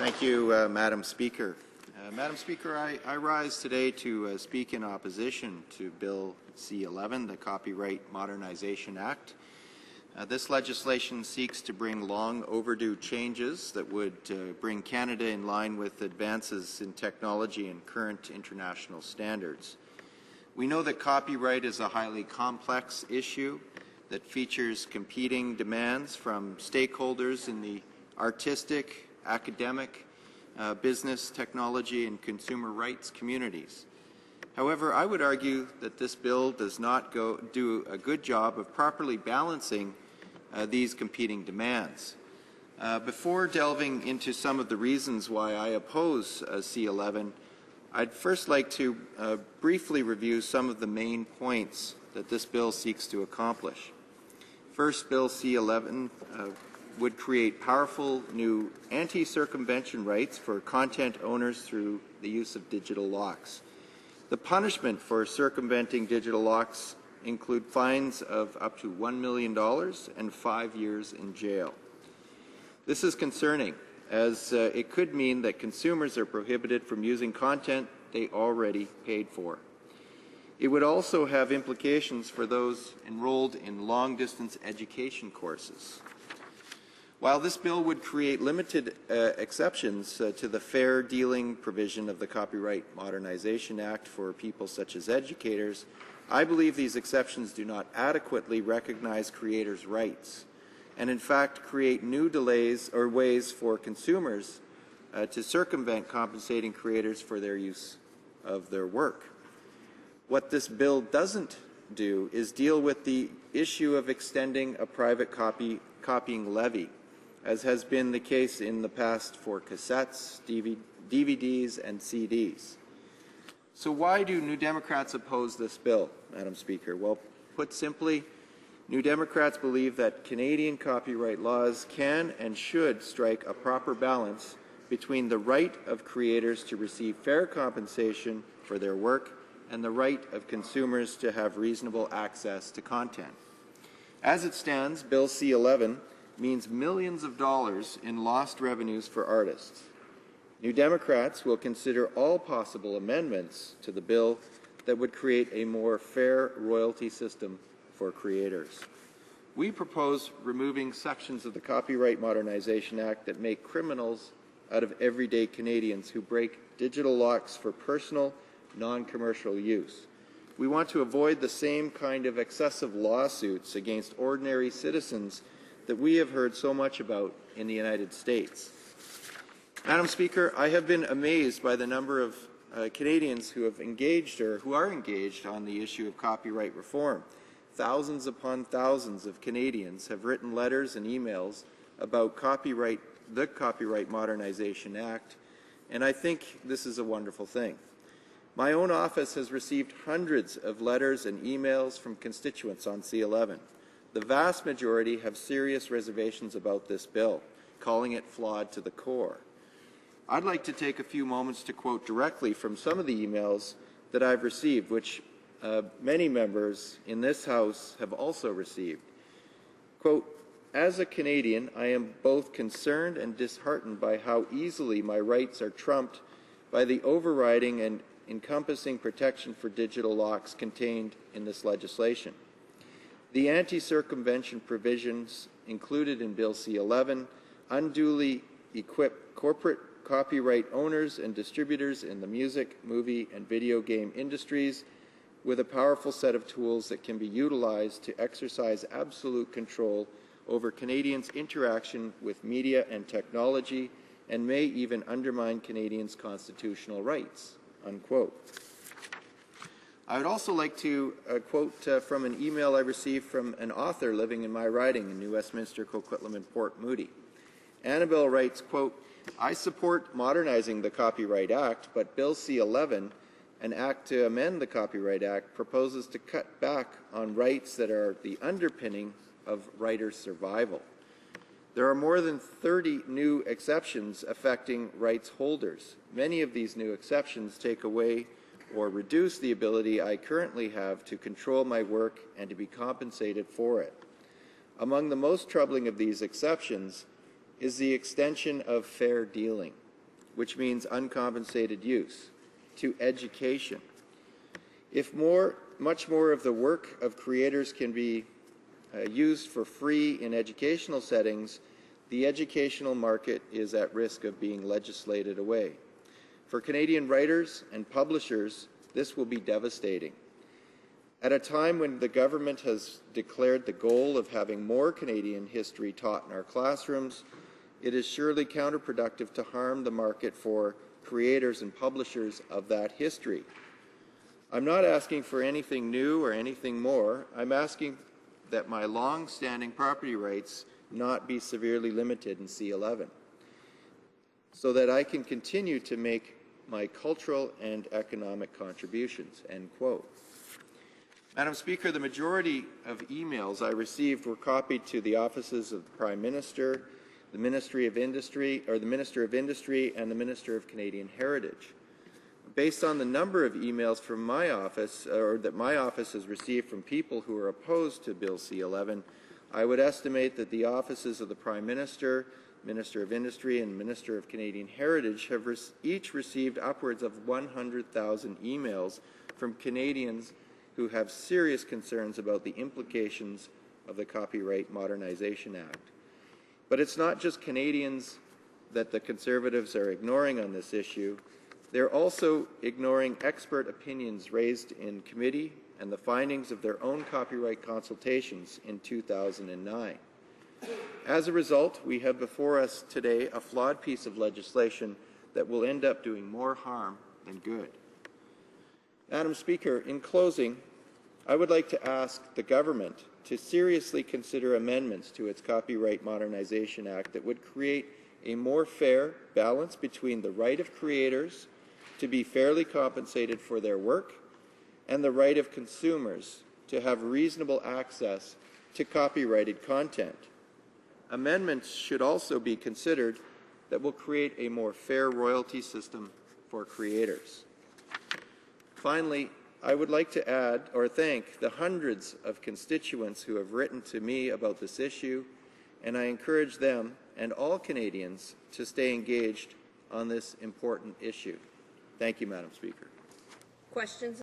Thank you, Madam Speaker. Madam Speaker, I rise today to speak in opposition to Bill C-11, the Copyright Modernization Act. This legislation seeks to bring long overdue changes that would bring Canada in line with advances in technology and current international standards. We know that copyright is a highly complex issue that features competing demands from stakeholders in the artistic, academic, business, technology, and consumer rights communities. However, I would argue that this bill does not do a good job of properly balancing these competing demands. Before delving into some of the reasons why I oppose C-11, I'd first like to briefly review some of the main points that this bill seeks to accomplish. First, Bill C-11 would create powerful new anti-circumvention rights for content owners through the use of digital locks. The punishment for circumventing digital locks include fines of up to $1 million and 5 years in jail. This is concerning, as it could mean that consumers are prohibited from using content they already paid for. It would also have implications for those enrolled in long-distance education courses. While this bill would create limited exceptions to the fair dealing provision of the Copyright Modernization Act for people such as educators, I believe these exceptions do not adequately recognize creators' rights and in fact create new delays or ways for consumers to circumvent compensating creators for their use of their work. What this bill doesn't do is deal with the issue of extending a private copying levy, as has been the case in the past for cassettes, DVDs, and CDs. So why do New Democrats oppose this bill, Madam Speaker? Well, put simply, New Democrats believe that Canadian copyright laws can and should strike a proper balance between the right of creators to receive fair compensation for their work and the right of consumers to have reasonable access to content. As it stands, Bill C-11 means millions of dollars in lost revenues for artists. New Democrats will consider all possible amendments to the bill that would create a more fair royalty system for creators. We propose removing sections of the Copyright Modernization Act that make criminals out of everyday Canadians who break digital locks for personal, non-commercial use. We want to avoid the same kind of excessive lawsuits against ordinary citizens that we have heard so much about in the United States. Madam Speaker, I have been amazed by the number of Canadians who have engaged or who are engaged on the issue of copyright reform. Thousands upon thousands of Canadians have written letters and emails about the Copyright Modernization Act, and I think this is a wonderful thing. My own office has received hundreds of letters and emails from constituents on C-11. The vast majority have serious reservations about this bill, calling it flawed to the core. I'd like to take a few moments to quote directly from some of the emails that I've received, which many members in this House have also received. Quote, "As a Canadian, I am both concerned and disheartened by how easily my rights are trumped by the overriding and encompassing protection for digital locks contained in this legislation. The anti-circumvention provisions included in Bill C-11 unduly equip corporate copyright owners and distributors in the music, movie, and video game industries with a powerful set of tools that can be utilized to exercise absolute control over Canadians' interaction with media and technology and may even undermine Canadians' constitutional rights." Unquote. I would also like to quote from an email I received from an author living in my riding in New Westminster, Coquitlam, and Port Moody. Annabelle writes, quote, "I support modernizing the Copyright Act, but Bill C-11, an act to amend the Copyright Act, proposes to cut back on rights that are the underpinning of writers' survival. There are more than 30 new exceptions affecting rights holders. Many of these new exceptions take away or reduce the ability I currently have to control my work and to be compensated for it. Among the most troubling of these exceptions is the extension of fair dealing. which means uncompensated use, to education. If much more of the work of creators can be used for free in educational settings, the educational market is at risk of being legislated away. For Canadian writers and publishers, this will be devastating. At a time when the government has declared the goal of having more Canadian history taught in our classrooms, it is surely counterproductive to harm the market for creators and publishers of that history. I'm not asking for anything new or anything more. I'm asking that my long-standing property rights not be severely limited in C-11, so that I can continue to make my cultural and economic contributions, end quote. Madam Speaker, the majority of emails I received were copied to the offices of the Prime Minister, the Ministry of Industry, or the Minister of Industry, and the Minister of Canadian Heritage. Based on the number of emails from my office, or that my office has received from people who are opposed to Bill C-11, I would estimate that the offices of the Prime Minister, Minister of Industry, and Minister of Canadian Heritage have each received upwards of 100,000 emails from Canadians who have serious concerns about the implications of the Copyright Modernization Act. But it's not just Canadians that the Conservatives are ignoring on this issue. They're also ignoring expert opinions raised in committee and the findings of their own copyright consultations in 2009. As a result, we have before us today a flawed piece of legislation that will end up doing more harm than good. Madam Speaker, in closing, I would like to ask the government to seriously consider amendments to its Copyright Modernization Act that would create a more fair balance between the right of creators to be fairly compensated for their work and the right of consumers to have reasonable access to copyrighted content. Amendments should also be considered that will create a more fair royalty system for creators. Finally, I would like to add or thank the hundreds of constituents who have written to me about this issue, and I encourage them and all Canadians to stay engaged on this important issue. Thank you, Madam Speaker. Questions